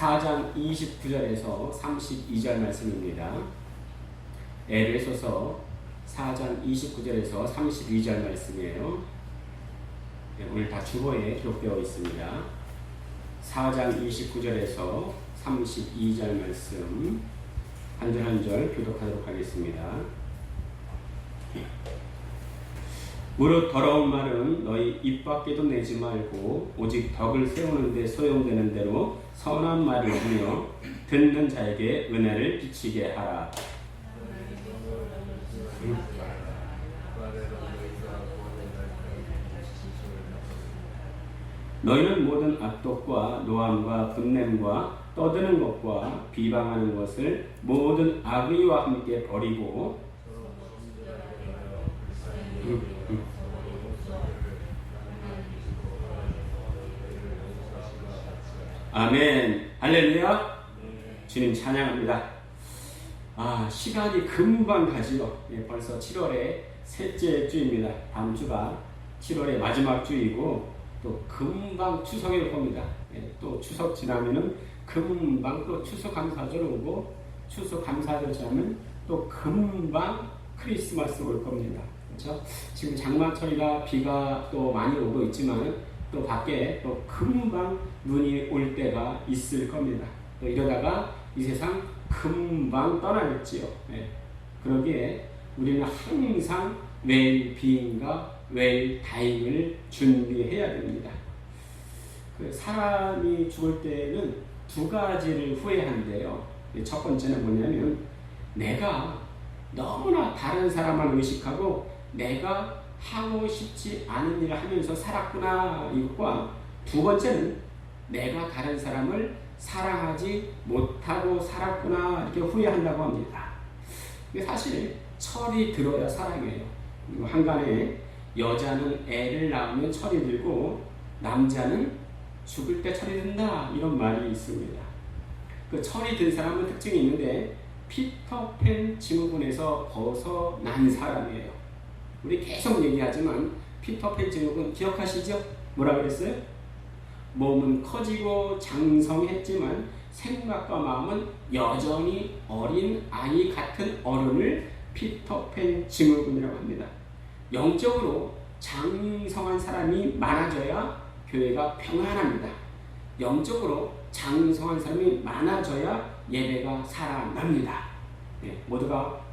4장 29절에서 32절 말씀입니다. 에베소서 4장 29절에서 32절 말씀이에요. 오늘 다 주보에 기록되어 있습니다. 4장 29절에서 32절 말씀 한 절 한 절 교독하도록 하겠습니다. 무릇 더러운 말은 너희 입 밖에도 내지 말고 오직 덕을 세우는 데 소용되는 대로 선한 말이며 듣는 자에게 은혜를 비치게 하라. 너희는 모든 악독과 노함과 분냄과 떠드는 것과 비방하는 것을 모든 악의와 함께 버리고 아멘. 할렐루야. 주님 찬양합니다. 시간이 금방 가지요. 벌써 7월의 셋째 주입니다. 다음 주가 7월의 마지막 주이고 또 금방 추석이 올 겁니다. 또 추석 지나면은 금방 또 추수감사절 오고 추수감사절 지나면 또 금방 크리스마스 올 겁니다. 그렇죠? 지금 장마철이라 비가 또 많이 오고 있지만 또 밖에 또 금방 눈이 올 때가 있을 겁니다. 또 이러다가 이 세상 금방 떠나겠지요. 그러기에 우리는 항상 웰비잉과 웰다잉을 준비해야 됩니다. 사람이 죽을 때는 두 가지를 후회한대요. 첫 번째는 뭐냐면 내가 너무나 다른 사람을 의식하고 내가 하고 싶지 않은 일을 하면서 살았구나 이것과 두 번째는 내가 다른 사람을 사랑하지 못하고 살았구나 이렇게 후회한다고 합니다. 사실 철이 들어야 사랑해요. 한간에 여자는 애를 낳으면 철이 들고 남자는 죽을 때 철이 든다 이런 말이 있습니다. 그 철이 든 사람은 특징이 있는데 피터팬 증후군에서 벗어난 사람이에요. 우리 계속 얘기하지만 피터팬 증후군 기억하시죠? 뭐라 그랬어요? 몸은 커지고 장성했지만 생각과 마음은 여전히 어린 아이 같은 어른을 피터팬 증후군이라고 합니다. 영적으로 장성한 사람이 많아져야 교회가 평안합니다. 영적으로 장성한 사람이 많아져야 예배가 살아납니다.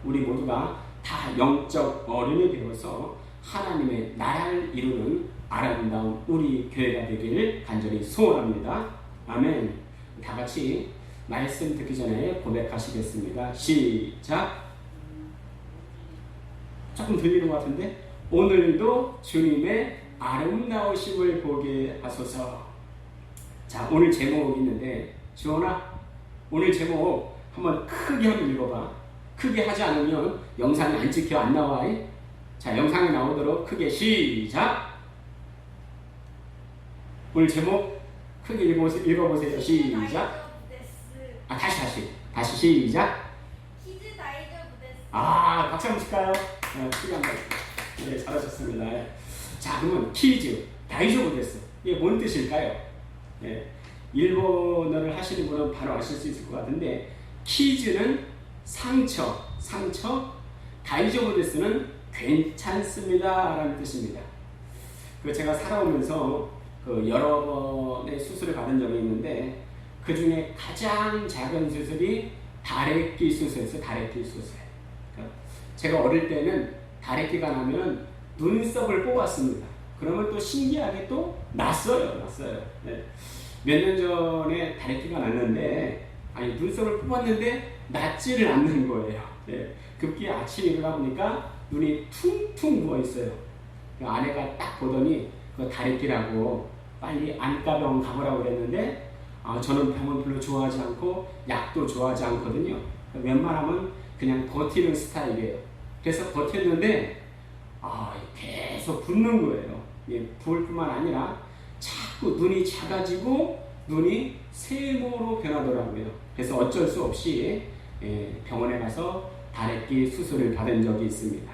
우리 모두가 다 영적 어른이 되어서 하나님의 나라를 이루는 아름다운 우리 교회가 되기를 간절히 소원합니다. 아멘. 다 같이 말씀 듣기 전에 고백하시겠습니다. 시작. 조금 들리는 것 같은데 오늘도 주님의 아름다우심을 보게 하소서. 자, 오늘 제목이 있는데 지원아 오늘 제목 한번 크게 한번 읽어봐. 크게 하지 않으면 영상이 안 찍혀 안 나와. 자, 영상이 나오도록 크게 시작. 오늘 제목 크게 읽어보세요. 시작. 다시 시작. 박수 한번 칠까요? 크게 한번. 네, 잘하셨습니다. 자, 그러면 퀴즈 다이저브 데스 이게 뭔 뜻일까요? 일본어를 하시는 분은 바로 아실 수 있을 것 같은데 퀴즈는 상처, 다이저브 데스는 괜찮습니다 라는 뜻입니다. 제가 살아오면서 여러 번의 수술을 받은 적이 있는데 그 중에 가장 작은 수술이 다래끼 수술이었어요. 다래끼 수술. 제가 어릴 때는 다래끼가 나면 눈썹을 뽑았습니다. 그러면 또 신기하게 또 났어요. 몇 년 전에 다래끼가 났는데 눈썹을 뽑았는데 낫지를 않는 거예요. 급기야 아침에 일어나 보니까 눈이 퉁퉁 부어 있어요. 아내가 딱 보더니 그 다래끼라고 빨리 안과병 가보라고 그랬는데 저는 병원 별로 좋아하지 않고 약도 좋아하지 않거든요. 웬만하면 그냥 버티는 스타일이에요. 그래서 버텼는데 계속 붓는 거예요. 부을 뿐만 아니라 자꾸 눈이 작아지고 눈이 세모로 변하더라고요. 그래서 어쩔 수 없이 병원에 가서 다래끼 수술을 받은 적이 있습니다.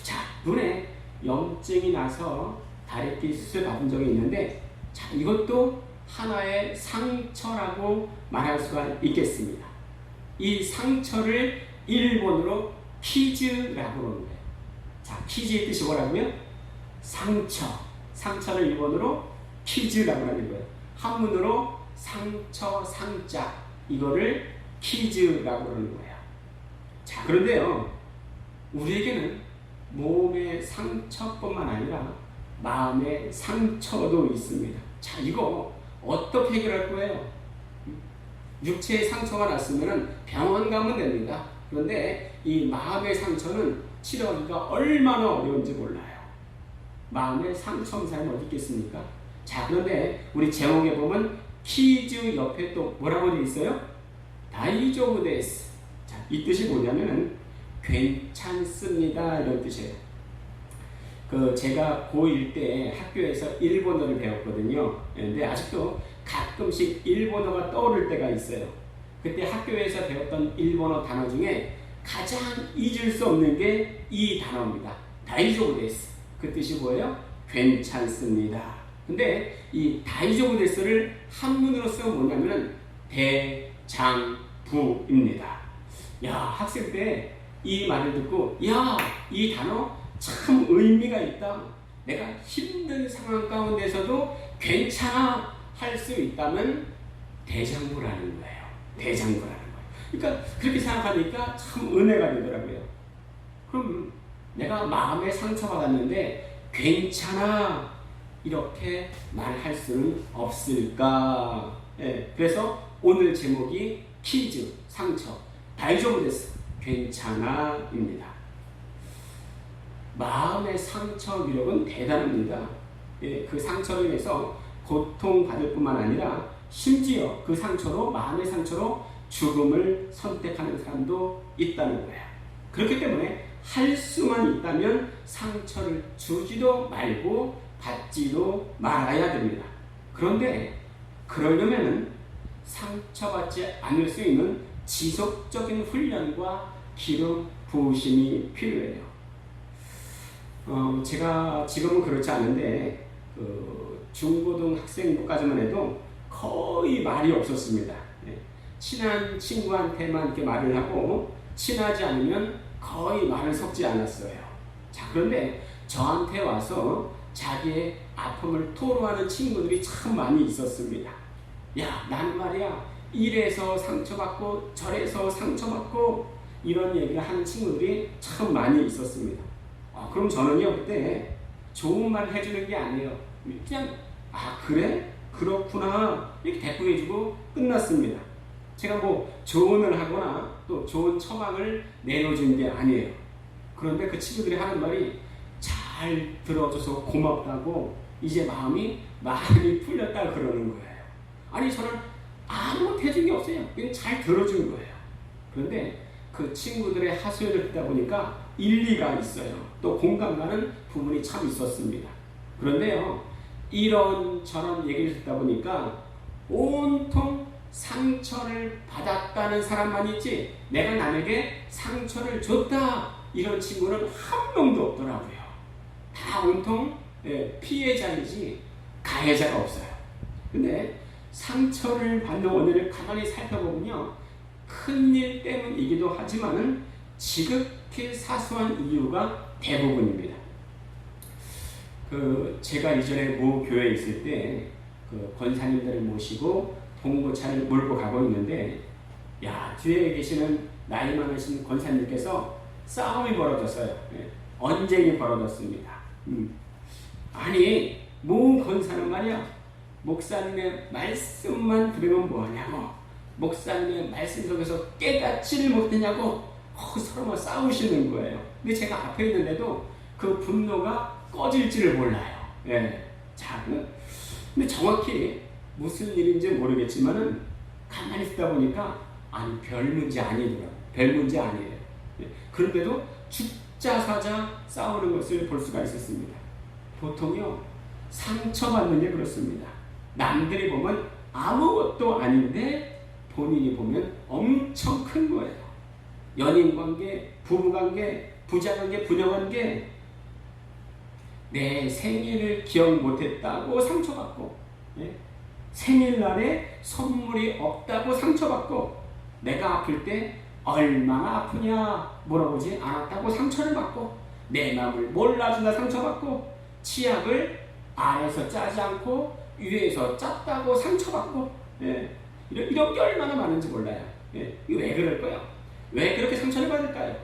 자, 눈에 염증이 나서 다래끼 수술 받은 적이 있는데 자, 이것도 하나의 상처라고 말할 수가 있겠습니다. 이 상처를 일본어로 키즈라고 하는 거예요. 자, 키즈의 뜻이 뭐라고요? 상처. 상처를 일본어로 키즈라고 하는 거예요. 한문으로 상처, 상자. 이거를 키즈라고 하는 거예요. 자, 그런데요, 우리에게는 몸의 상처뿐만 아니라 마음의 상처도 있습니다. 자, 이거 어떻게 해결할 거예요? 육체의 상처가 났으면 병원 가면 됩니다. 그런데 이 마음의 상처는 치료하기가 얼마나 어려운지 몰라요. 마음의 상처 사람이 어디 있겠습니까? 자, 그런데 우리 제목에 보면 키즈 옆에 또 뭐라고 되어 있어요? 다이조부 데스. 자, 이 뜻이 뭐냐면은 괜찮습니다, 이런 뜻이에요. 제가 고1 때 학교에서 일본어를 배웠거든요. 근데 아직도 가끔씩 일본어가 떠오를 때가 있어요. 그때 학교에서 배웠던 일본어 단어 중에 가장 잊을 수 없는 게 이 단어입니다. 다이조부 데스. 그 뜻이 뭐예요? 괜찮습니다. 근데 이 다이조부 데스를 한문으로 쓰면 뭐냐면은 대장부입니다. 야, 학생 때 이 말을 듣고, 야, 이 단어 참 의미가 있다. 내가 힘든 상황 가운데서도 괜찮아 할 수 있다면 대장부라는 거예요. 대장부라는 거예요. 그러니까 그렇게 생각하니까 참 은혜가 되더라고요. 그럼 내가 마음에 상처받았는데 괜찮아 이렇게 말할 수는 없을까? 예, 그래서 오늘 제목이 키즈, 상처, 다이조부 데스, 괜찮아입니다. 마음의 상처 위력은 대단합니다. 예, 그 상처로 인해서 고통받을 뿐만 아니라 심지어 그 상처로, 마음의 상처로 죽음을 선택하는 사람도 있다는 거예요. 그렇기 때문에 할 수만 있다면 상처를 주지도 말고 받지도 말아야 됩니다. 그런데 그러려면 상처받지 않을 수 있는 지속적인 훈련과 기름 부으심이 필요해요. 제가 지금은 그렇지 않은데 중고등학생까지만 해도 거의 말이 없었습니다. 친한 친구한테만 이렇게 말을 하고 친하지 않으면 거의 말을 섞지 않았어요. 자, 그런데 저한테 와서 자기의 아픔을 토로하는 친구들이 참 많이 있었습니다. 야, 난 말이야 이래서 상처받고 저래서 상처받고 이런 얘기를 하는 친구들이 참 많이 있었습니다. 그럼 저는요, 그때 좋은 말 해주는 게 아니에요. 그냥 그래? 그렇구나 이렇게 대꾸해주고 끝났습니다. 제가 뭐 조언을 하거나 또 좋은 처방을 내려준 게 아니에요. 그런데 그 친구들이 하는 말이 잘 들어줘서 고맙다고 이제 마음이 많이 풀렸다 그러는 거예요. 아니, 저는 아무것도 해준 게 없어요. 그냥 잘 들어준 거예요. 그런데 그 친구들의 하소연을 듣다 보니까 일리가 있어요. 또 공감 가는 부분이 참 있었습니다. 그런데요, 이런저런 얘기를 듣다 보니까 온통 상처를 받았다는 사람만 있지 내가 남에게 상처를 줬다 이런 친구는 한 명도 없더라고요. 다 온통 피해자이지 가해자가 없어요. 근데 상처를 받는 원인을 가만히 살펴보면요, 큰일 때문이기도 하지만은 지극히 사소한 이유가 대부분입니다. 제가 이전에 모 교회에 있을 때 권사님들을 모시고 봉고차를 몰고 가고 있는데, 야, 뒤에 계시는 나이 많으신 권사님께서 싸움이 벌어졌어요. 언쟁이 벌어졌습니다. 아니, 모 권사는 말이야, 목사님의 말씀만 들으면 뭐하냐고, 목사님의 말씀 속에서 깨닫지를 못했냐고 서로 막 싸우시는 거예요. 근데 제가 앞에 있는데도 그 분노가 꺼질지를 몰라요. 자, 근데 정확히 무슨 일인지 모르겠지만은 가만히 있다 보니까 아니, 별 문제 아니더라고요. 별 문제 아니에요. 그런데도 죽자사자 싸우는 것을 볼 수가 있었습니다. 보통요, 상처받는 게 그렇습니다. 남들이 보면 아무것도 아닌데 본인이 보면 엄청 큰 거예요. 연인관계, 부부관계, 부자관계, 부녀관계, 내 생일을 기억 못했다고 상처받고, 생일날에 선물이 없다고 상처받고, 내가 아플 때 얼마나 아프냐 물어보지 않았다고 상처를 받고, 내 마음을 몰라준다 상처받고, 치약을 아래서 짜지 않고 위에서 짰다고 상처받고, 이런 게 얼마나 많은지 몰라요. 이게 왜 그럴까요? 왜 그렇게 상처를 받을까요?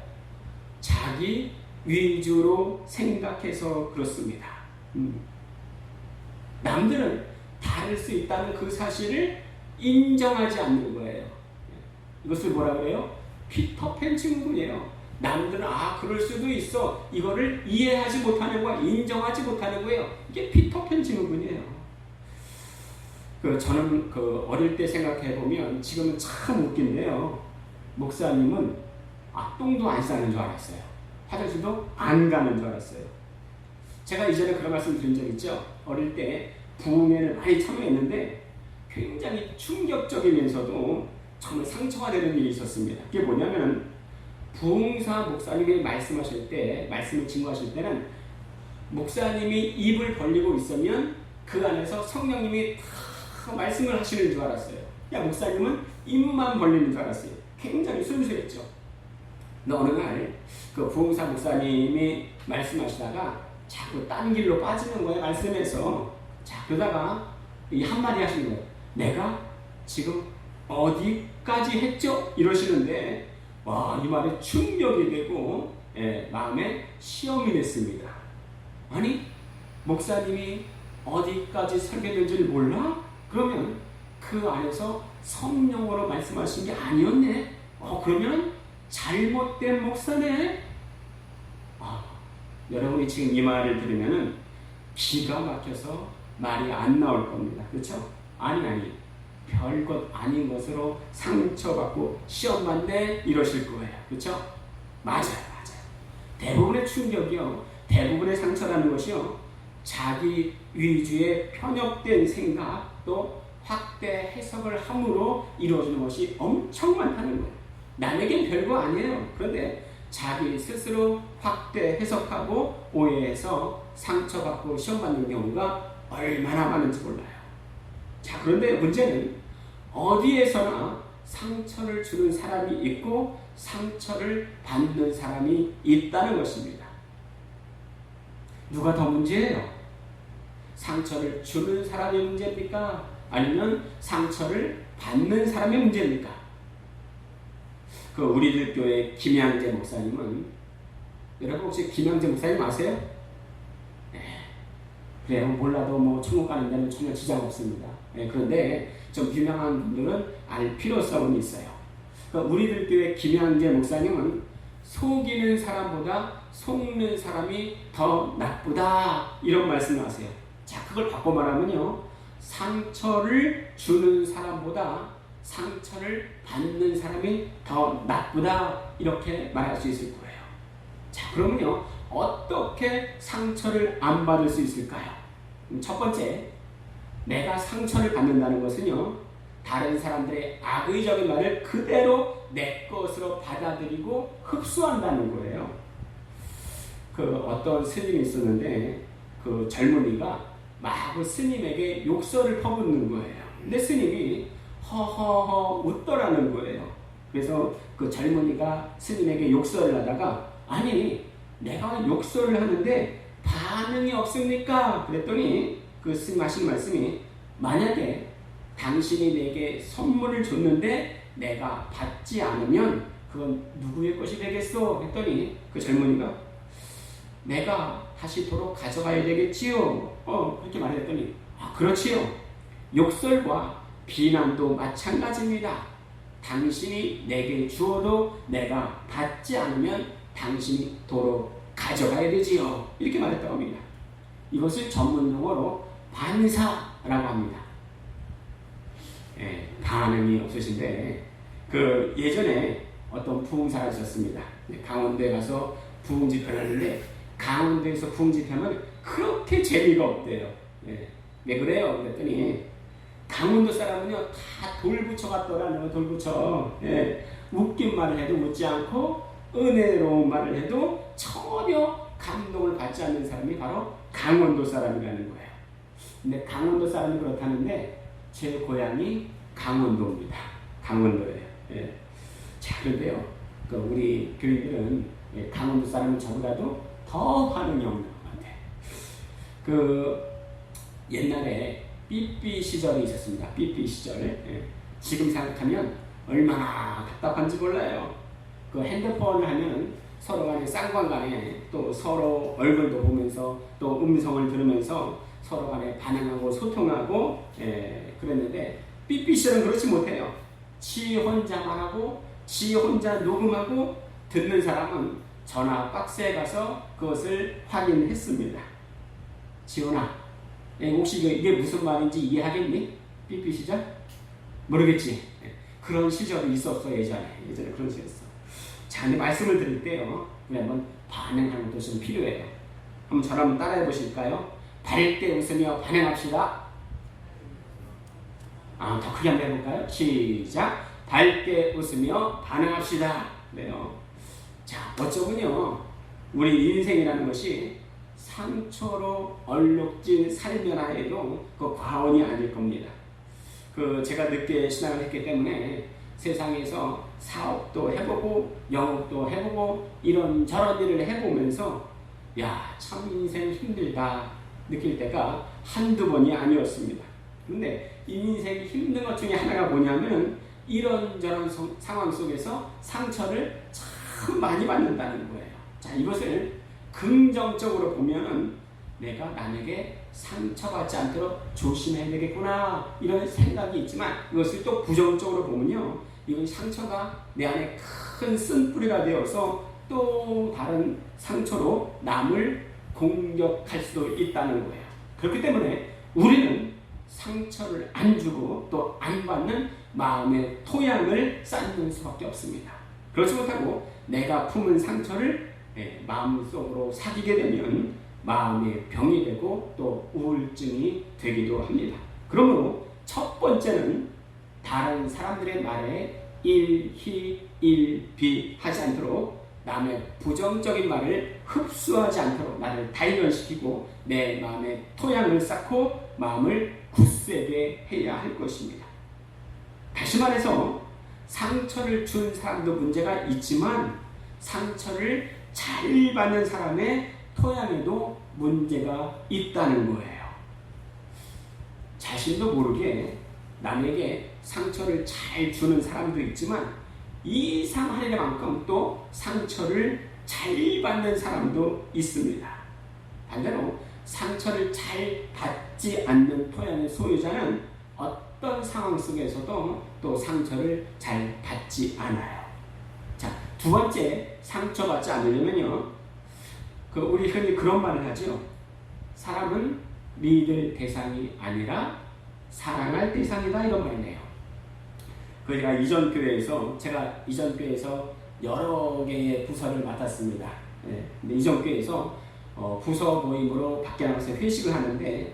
자기 위주로 생각해서 그렇습니다. 남들은 다를 수 있다는 그 사실을 인정하지 않는 거예요. 이것을 뭐라 그래요? 피터팬 증후군이에요. 남들은 그럴 수도 있어. 이거를 이해하지 못하는 거야. 인정하지 못하는 거예요. 이게 피터팬 증후군이에요. 저는 어릴 때 생각해 보면 지금은 참 웃긴데요. 목사님은 똥도 안 싸는 줄 알았어요. 화장실도 안 가는 줄 알았어요. 제가 이전에 그런 말씀 드린 적 있죠. 어릴 때 부흥회를 많이 참여했는데 굉장히 충격적이면서도 정말 상처가 되는 일이 있었습니다. 그게 뭐냐면, 부흥사 목사님이 말씀하실 때, 말씀을 증거하실 때는 목사님이 입을 벌리고 있으면 그 안에서 성령님이 다 말씀을 하시는 줄 알았어요. 목사님은 입만 벌리는 줄 알았어요. 굉장히 순수했죠. 근데 어느 날 부흥사 목사님이 말씀하시다가 자꾸 딴 길로 빠지는 거예요. 말씀에서. 그러다가 이 한마디 하시는 거예요. 내가 지금 어디까지 했죠? 이러시는데, 이 말에 충격이 되고 마음에 시험이 됐습니다. 아니, 목사님이 어디까지 설계된지를 몰라? 그러면 그 안에서 성령으로 말씀하신 게 아니었네? 그러면 잘못된 목사네? 여러분이 지금 이 말을 들으면 기가 막혀서 말이 안 나올 겁니다. 그렇죠? 아니. 별것 아닌 것으로 상처받고 시험받네 이러실 거예요. 그렇죠? 맞아요. 대부분의 충격이요, 대부분의 상처라는 것이요, 자기 위주의 편협된 생각 또 확대 해석을 함으로 이루어지는 것이 엄청 많다는 거예요. 남에겐 별거 아니에요. 그런데 자기 스스로 확대 해석하고 오해해서 상처받고 시험받는 경우가 얼마나 많은지 몰라요. 그런데 문제는 어디에서나 상처를 주는 사람이 있고 상처를 받는 사람이 있다는 것입니다. 누가 더 문제예요? 상처를 주는 사람이 문제입니까? 아니면 상처를 받는 사람이 문제입니까? 우리들 교회 김양재 목사님은, 여러분 혹시 김양재 목사님 아세요? 그래요. 몰라도 천국 가는 데는 전혀 지장 없습니다. 그런데 좀 유명한 분들은 알 필요성은 있어요. 우리들 교회 김양재 목사님은 속이는 사람보다 속는 사람이 더 나쁘다 이런 말씀을 하세요. 그걸 바꿔 말하면요, 상처를 주는 사람보다 상처를 받는 사람이 더 나쁘다 이렇게 말할 수 있을 거예요. 그러면요, 어떻게 상처를 안 받을 수 있을까요? 첫 번째, 내가 상처를 받는다는 것은요, 다른 사람들의 악의적인 말을 그대로 내 것으로 받아들이고 흡수한다는 거예요. 어떤 스님이 있었는데 젊은이가 막 스님에게 욕설을 퍼붓는 거예요. 근데 스님이 허허허 웃더라는 거예요. 그래서 젊은이가 스님에게 욕설을 하다가, 아니 내가 욕설을 하는데 반응이 없습니까? 그랬더니 스님 하신 말씀이, 만약에 당신이 내게 선물을 줬는데 내가 받지 않으면 그건 누구의 것이 되겠소? 했더니 젊은이가, 내가 다시 도로 가져가야 되겠지요. 그렇게 말했더니, 그렇지요. 욕설과 비난도 마찬가지입니다. 당신이 내게 주어도 내가 받지 않으면 당신이 도로 가져가야 되지요. 이렇게 말했다고 합니다. 이것을 전문 용어로 반사라고 합니다. 반응이 없으신데, 예전에 어떤 부흥사가 있었습니다. 강원도에 가서 부흥 집회를 하는데, 강원도에서 부흥 집회하면 그렇게 재미가 없대요. 왜 그래요? 그랬더니 강원도 사람은요 다 돌부처 같더라는 돌부처. 웃긴 말을 해도 웃지 않고 은혜로운 말을 해도 전혀 감동을 받지 않는 사람이 바로 강원도 사람이라는 거예요. 근데 강원도 사람이 그렇다는데 제 고향이 강원도입니다. 강원도예요. 예. 자, 그런데요, 우리 교인들은 강원도 사람은 저보다도 더 반응이 없는 것 같아요. 옛날에 삐삐 시절이 있었습니다. 삐삐 시절. 예. 지금 생각하면 얼마나 답답한지 몰라요. 핸드폰을 하면 서로 간에 쌍방간에 또 서로 얼굴도 보면서 또 음성을 들으면서 서로 간에 반응하고 소통하고 그랬는데 삐삐 시절은 그렇지 못해요. 지 혼자만 하고 지 혼자 녹음하고 듣는 사람은 전화 박스에 가서 그것을 확인했습니다. 지훈아, 혹시 이게 무슨 말인지 이해하겠니? 삐삐 시절? 모르겠지? 그런 시절이 있었어. 예전에 그런 시절이 있어. 자, 근데 말씀을 드릴 때요, 우리 한번 반응하는 것도 좀 필요해요. 한번 저를 한번 따라해 보실까요? 밝게 웃으며 반응합시다. 더 크게 한번 해볼까요? 시작. 밝게 웃으며 반응합시다. 그래요. 자, 어쩌면요, 우리 인생이라는 것이 상처로 얼룩진 삶이라 해도 그 과언이 아닐 겁니다. 제가 늦게 신앙을 했기 때문에 세상에서 사업도 해보고 영업도 해보고 이런저런 일을 해보면서 참 인생 힘들다 느낄 때가 한두 번이 아니었습니다. 근데 인생이 힘든 것 중에 하나가 뭐냐면 이런저런 상황 속에서 상처를 참 많이 받는다는 거예요. 자, 이것을 긍정적으로 보면은 내가 남에게 상처받지 않도록 조심해야 되겠구나 이런 생각이 있지만, 이것을 또 부정적으로 보면요, 이건 상처가 내 안에 큰 쓴뿌리가 되어서 또 다른 상처로 남을 공격할 수도 있다는 거예요. 그렇기 때문에 우리는 상처를 안 주고 또 안 받는 마음의 토양을 쌓는 수밖에 없습니다. 그렇지 못하고 내가 품은 상처를 마음속으로 사귀게 되면 마음의 병이 되고 또 우울증이 되기도 합니다. 그러므로 첫 번째는 다른 사람들의 말에 일희일비 하지 않도록, 남의 부정적인 말을 흡수하지 않도록 나를 단련시키고 내 마음의 토양을 쌓고 마음을 굳세게 해야 할 것입니다. 다시 말해서 상처를 준 사람도 문제가 있지만 상처를 잘 받는 사람의 토양에도 문제가 있다는 거예요. 자신도 모르게 남에게 상처를 잘 주는 사람도 있지만 이상하리만큼 또 상처를 잘 받는 사람도 있습니다. 반대로 상처를 잘 받지 않는 토양의 소유자는 어떤 상황 속에서도 또 상처를 잘 받지 않아요. 자, 두 번째, 상처받지 않으려면요, 우리 흔히 그런 말을 하죠. 사람은 믿을 대상이 아니라 사랑할 대상이다, 이런 말이네요. 제가 이전 교회에서 여러 개의 부서를 맡았습니다. 근데 이전 교회에서 부서 모임으로 밖에 나가서 회식을 하는데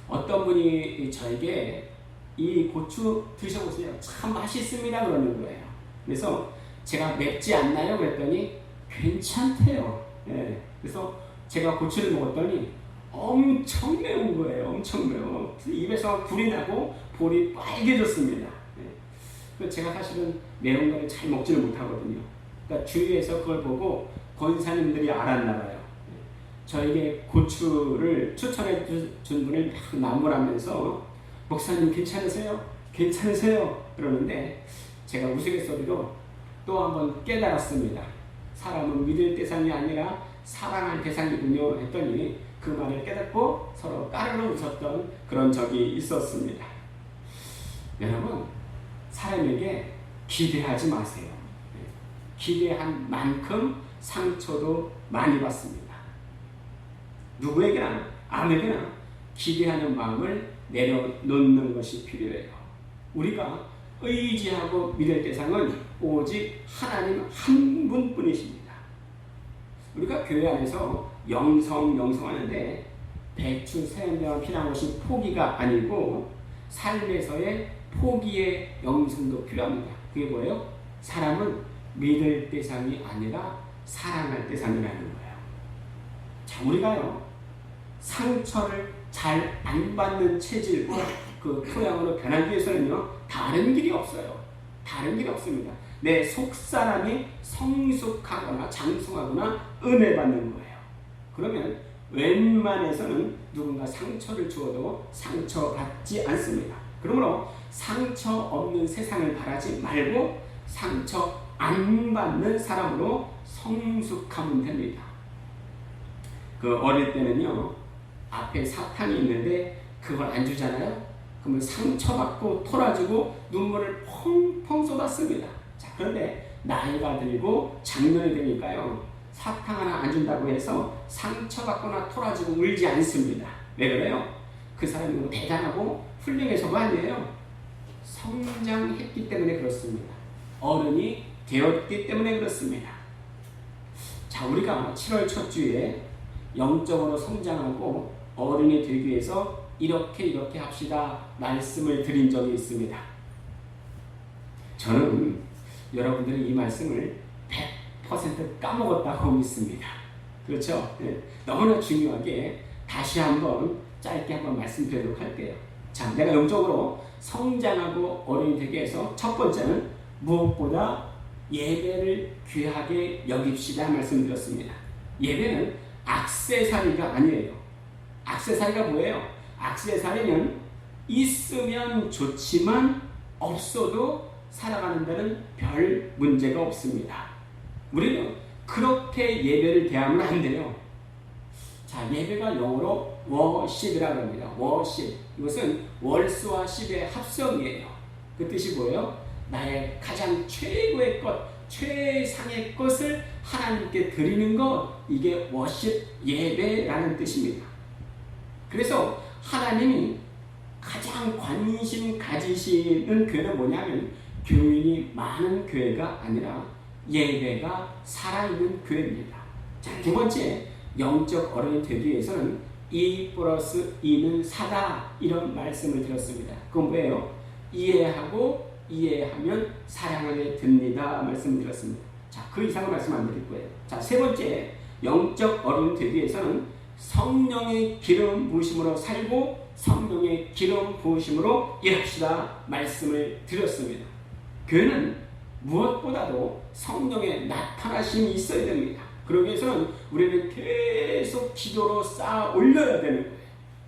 어떤 분이 저에게 이 고추 드셔보세요, 참 맛있습니다, 그러는 거예요. 그래서 제가 맵지 않나요? 그랬더니 괜찮대요. 그래서 제가 고추를 먹었더니 엄청 매운 거예요. 엄청 매워. 입에서 불이 나고 볼이 빨개졌습니다. 제가 사실은 매운 거를 잘 먹지를 못하거든요. 그러니까 주위에서 그걸 보고 권사님들이 알았나 봐요. 저에게 고추를 추천해 준 분을 막 나무라면서 목사님 괜찮으세요? 괜찮으세요? 그러는데 제가 우스갯소리로 또 한번 깨달았습니다. 사람은 믿을 대상이 아니라 사랑할 대상이군요 했더니 그 말을 깨닫고 서로 까르르 웃었던 그런 적이 있었습니다. 여러분, 사람에게 기대하지 마세요. 기대한 만큼 상처도 많이 받습니다. 누구에게나 아무에게나 기대하는 마음을 내려놓는 것이 필요해요. 우리가 의지하고 믿을 대상은 오직 하나님 한 분뿐이십니다. 우리가 교회 안에서 영성하는데 배추 세연대와 피난 것이 포기가 아니고 삶에서의 포기의 영성도 필요합니다. 그게 뭐예요? 사람은 믿을 대상이 아니라 사랑할 대상이라는 거예요. 자, 우리가요, 상처를 잘 안 받는 체질과 그 토양으로 변하기 위해서는요, 다른 길이 없어요. 다른 길이 없습니다. 내 속사람이 성숙하거나 장성하거나 은혜 받는 거예요. 그러면 웬만해서는 누군가 상처를 주어도 상처받지 않습니다. 그러므로 상처 없는 세상을 바라지 말고 상처 안 받는 사람으로 성숙하면 됩니다. 그 어릴 때는요, 앞에 사탕이 있는데 그걸 안 주잖아요. 그러면 상처받고 토라지고 눈물을 펑펑 쏟았습니다. 자, 그런데 나이가 들고 장년이 되니까요, 사탕 하나 안 준다고 해서 상처받거나 토라지고 울지 않습니다. 왜 그래요? 그 사람이 대단하고 훌륭해서가 아니에요. 성장했기 때문에 그렇습니다. 어른이 되었기 때문에 그렇습니다. 자, 우리가 7월 첫 주에 영적으로 성장하고 어른이 되기 위해서 이렇게 합시다 말씀을 드린 적이 있습니다. 저는 여러분들이 이 말씀을 100% 까먹었다고 믿습니다. 그렇죠? 네. 너무나 중요하게 다시 한번 짧게 한번 말씀드리도록 할게요. 자, 내가 영적으로 성장하고 어른이 되기 위해서 첫 번째는 무엇보다 예배를 귀하게 여깁시다 말씀드렸습니다. 예배는 액세서리가 아니에요. 액세서리가 뭐예요? 액세서리는 있으면 좋지만 없어도 살아가는 데는 별 문제가 없습니다. 우리는 그렇게 예배를 대하면 안 돼요. 자, 예배가 영어로 worship이라고 합니다. worship. 이것은 월스와 십의 합성이에요. 그 뜻이 뭐예요? 나의 가장 최고의 것, 최상의 것을 하나님께 드리는 것, 이게 워십, 예배라는 뜻입니다. 그래서 하나님이 가장 관심 가지시는 교회는 뭐냐면 교인이 많은 교회가 아니라 예배가 살아있는 교회입니다. 자, 두 번째, 영적 어른이 되기 위해서는 2+2는 4다 이런 말씀을 드렸습니다. 그건 뭐예요? 이해하고 이해하면 사랑하게 됩니다 말씀드렸습니다. 자, 그 이상의 말씀 안 드릴 거예요. 자, 세 번째, 영적 어른이 되기 위해서는 성령의 기름 부으심으로 살고 성령의 기름 부으심으로 일합시다 말씀을 드렸습니다. 교회는 무엇보다도 성령의 나타나심이 있어야 됩니다. 그러기 위해서는 우리는 계속 기도로 쌓아 올려야 되는 거예요.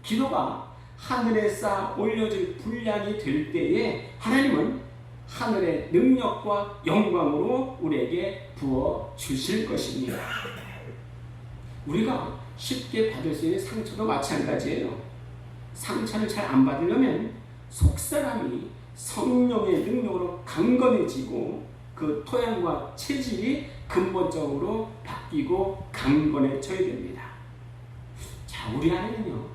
기도가 하늘에 쌓아 올려질 분량이 될 때에 하나님은 하늘의 능력과 영광으로 우리에게 부어 주실 것입니다. 우리가 쉽게 받을 수 있는 상처도 마찬가지예요. 상처를 잘 안 받으려면 속사람이 성령의 능력으로 강건해지고 그 토양과 체질이 근본적으로 바뀌고 강건해져야 됩니다. 자, 우리 안에는요,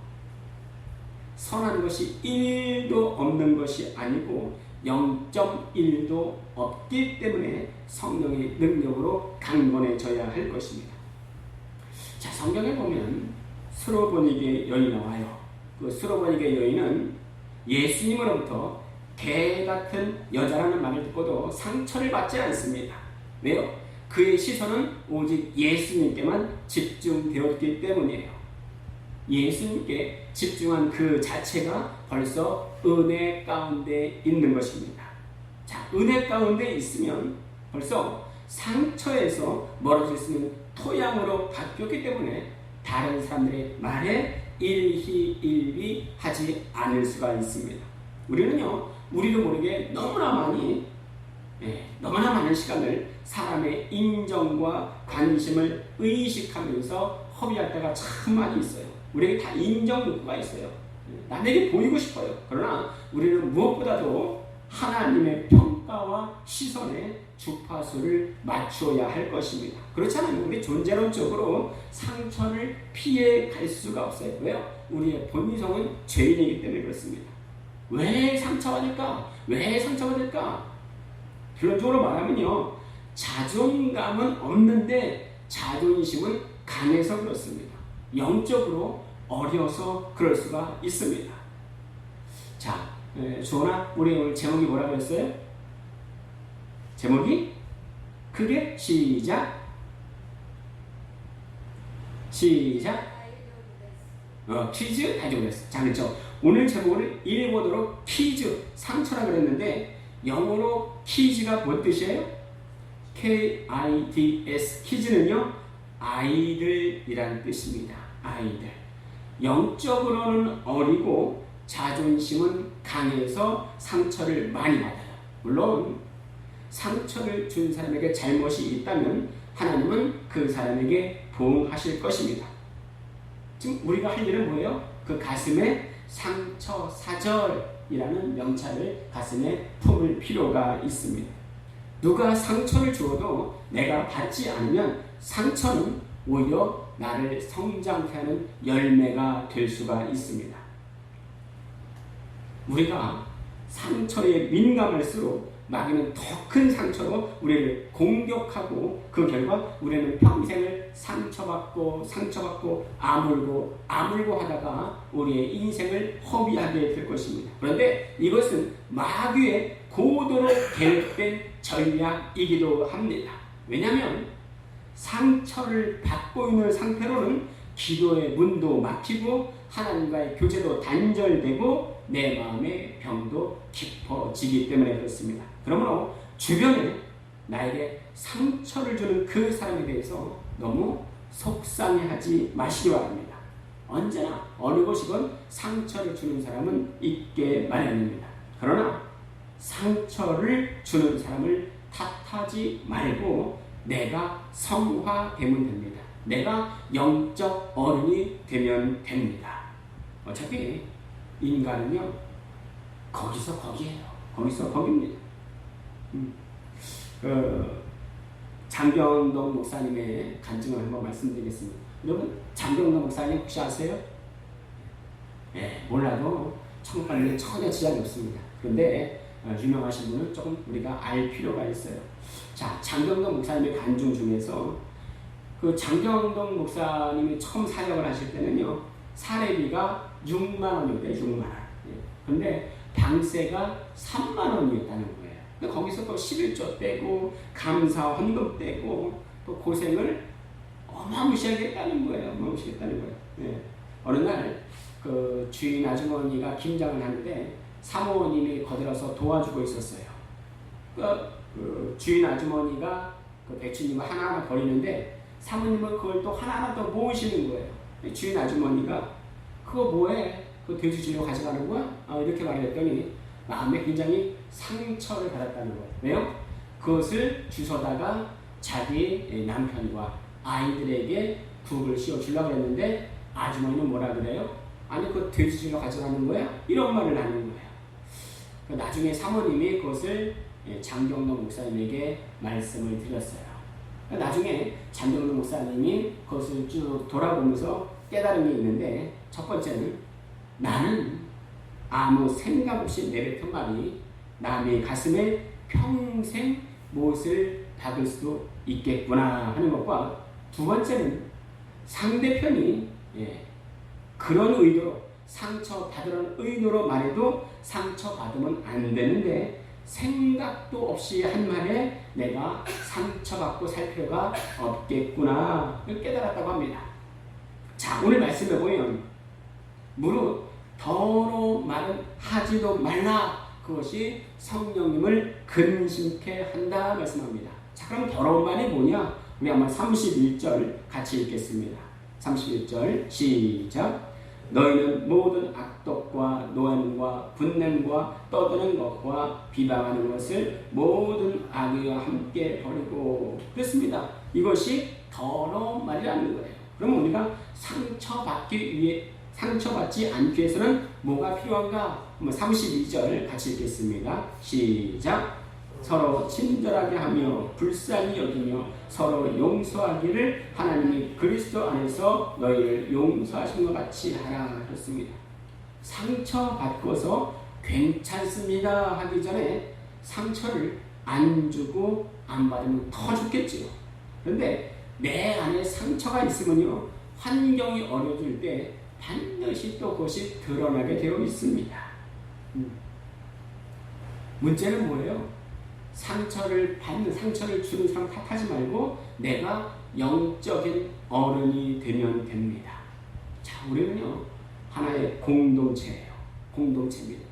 선한 것이 1도 없는 것이 아니고 0.1도 없기 때문에 성령의 능력으로 강건해져야 할 것입니다. 자, 성경에 보면 스로보니게 여인이 나와요. 그 스로보니게 여인은 예수님으로부터 개 같은 여자라는 말을 듣고도 상처를 받지 않습니다. 왜요? 그의 시선은 오직 예수님께만 집중되었기 때문이에요. 예수님께 집중한 그 자체가 벌써 은혜 가운데 있는 것입니다. 자, 은혜 가운데 있으면 벌써 상처에서 멀어질 수 있는 토양으로 바뀌었기 때문에 다른 사람들의 말에 일희일비하지 않을 수가 있습니다. 우리는요, 우리도 모르게 너무나 많은 시간을 사람의 인정과 관심을 의식하면서 허비할 때가 참 많이 있어요. 우리에게 다 인정 욕구가 있어요. 남에게 보이고 싶어요. 그러나 우리는 무엇보다도 하나님의 평가와 시선에 주파수를 맞춰야 할 것입니다. 그렇지 않으면 우리 존재론적으로 상처를 피해 갈 수가 없어요. 왜요? 우리의 본성은 죄인이기 때문에 그렇습니다. 왜 상처받을까? 왜 상처받을까? 결론적으로 말하면요, 자존감은 없는데 자존심은 강해서 그렇습니다. 영적으로 어려서 그럴 수가 있습니다. 자, 조나, 우리 오늘 제목이 뭐라고 했어요? 제목이 크게 시작. 퀴즈 다이저브레스. 자, 그렇죠. 오늘 제목을 읽어보도록 키즈, 상처라 그랬는데 영어로 키즈가 뭔 뜻이에요? K-I-D-S, 키즈는요 아이들이라는 뜻입니다. 아이들. 영적으로는 어리고 자존심은 강해서 상처를 많이 받아요. 물론 상처를 준 사람에게 잘못이 있다면 하나님은 그 사람에게 보응하실 것입니다. 지금 우리가 할 일은 뭐예요? 그 가슴에 상처 사절이라는 명찰을 가슴에 품을 필요가 있습니다. 누가 상처를 주어도 내가 받지 않으면 상처는 오히려 나를 성장케 하는 열매가 될 수가 있습니다. 우리가 상처에 민감할수록 마귀는 더 큰 상처로 우리를 공격하고 그 결과 우리는 평생을 상처받고 아물고 하다가 우리의 인생을 허비하게 될 것입니다. 그런데 이것은 마귀의 고도로 계획된 전략이기도 합니다. 왜냐하면 상처를 받고 있는 상태로는 기도의 문도 막히고 하나님과의 교제도 단절되고 내 마음의 병도 깊어지기 때문에 그렇습니다. 그러므로 주변에 나에게 상처를 주는 그 사람에 대해서 너무 속상해하지 마시기 바랍니다. 언제나 어느 곳이건 상처를 주는 사람은 있게 마련입니다. 그러나 상처를 주는 사람을 탓하지 말고 내가 성화되면 됩니다. 내가 영적 어른이 되면 됩니다. 어차피 인간은요 거기서 거기에요. 거기서 거기입니다. 장경동 목사님의 간증을 한번 말씀드리겠습니다. 여러분 장경동 목사님 혹시 아세요? 네, 몰라도 천국 가는 데 전혀 지장이 없습니다. 그런데 유명하신 분은 조금 우리가 알 필요가 있어요. 자, 장경동 목사님의 간증 중에서 그 장경동 목사님이 처음 사역을 하실 때는요 사례비가 6만 원이었대요. 6만 원. 그런데 방세가 3만 원이었다는 거예요. 근데 거기서 또 11조 떼고 감사 헌금 떼고 또 고생을 어마무시하게 했다는 거예요. 어마무시했다는 거예요. 네. 어느 날 그 주인 아주머니가 김장을 하는데 사모님이 거들어서 도와주고 있었어요. 그 주인 아주머니가 그 배추님을 하나하나 버리는데 사모님은 그걸 또 하나하나 또 모으시는 거예요. 주인 아주머니가 그거 뭐해? 그 돼지질로 가져가는 거야? 이렇게 말했더니 마음에 굉장히 상처를 받았다는 거예요. 왜요? 그것을 주워다가 자기 남편과 아이들에게 국을 씌워주려고 했는데 아주머니는 뭐라 그래요? 아니 그 돼지질로 가져가는 거야? 이런 말을 하는 거예요. 나중에 사모님이 그것을 장경동 목사님에게 말씀을 드렸어요. 나중에 장경동 목사님이 그것을 쭉 돌아보면서 깨달은 게 있는데 첫 번째는 나는 아무 생각 없이 내뱉은 말이 남의 가슴에 평생 못을 박을 수도 있겠구나 하는 것과 두 번째는 상대편이 그런 의도로 상처받으라는 의도로 말해도 상처받으면 안 되는데 생각도 없이 한 말에 내가 상처받고 살 필요가 없겠구나 깨달았다고 합니다. 자, 오늘 말씀해 보면 무릇 더러운 말은 하지도 말라. 그것이 성령님을 근심케 한다 말씀합니다. 자, 그럼 더러운 말이 뭐냐? 우리 한번 31절 같이 읽겠습니다. 31절 시작. 너희는 모든 악독과 노함과 분냄과 떠드는 것과 비방하는 것을 모든 악의와 함께 버리고 그랬습니다. 이것이 더러운 말이라는 거예요. 그럼 우리가 상처받지 않기 위해서는 뭐가 필요한가? 32절 같이 읽겠습니다. 시작. 서로 친절하게 하며 불쌍히 여기며 서로 용서하기를 하나님이 그리스도 안에서 너희를 용서하신 것 같이 하라 그렇습니다. 상처받고서 괜찮습니다 하기 전에 상처를 안 주고 안 받으면 더 죽겠지요. 그런데 내 안에 상처가 있으면요 환경이 어려질 때 반드시 또 그것이 드러나게 되어 있습니다. 문제는 뭐예요? 상처를 주는 사람 탓하지 말고 내가 영적인 어른이 되면 됩니다. 자, 우리는요 하나의 공동체예요. 공동체입니다.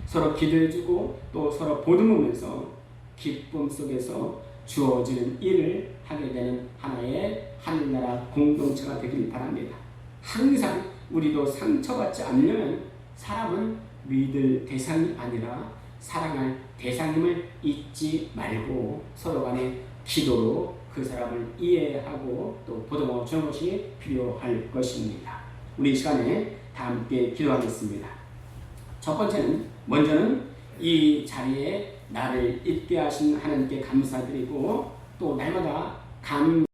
서로 기도해주고 또 서로 보듬으면서 기쁨 속에서 주어지는 일을 하게 되는 하나의 하늘나라 공동체가 되길 바랍니다. 항상 우리도 상처받지 않으려면 사람은 믿을 대상이 아니라 사랑할 대상임을 잊지 말고 서로 간에 기도로 그 사람을 이해하고 또 보듬어 주는 것이 필요할 것입니다. 우리 이 시간에 다 함께 기도하겠습니다. 첫 번째는 먼저는 이 자리에 나를 있게 하신 하나님께 감사드리고 또 날마다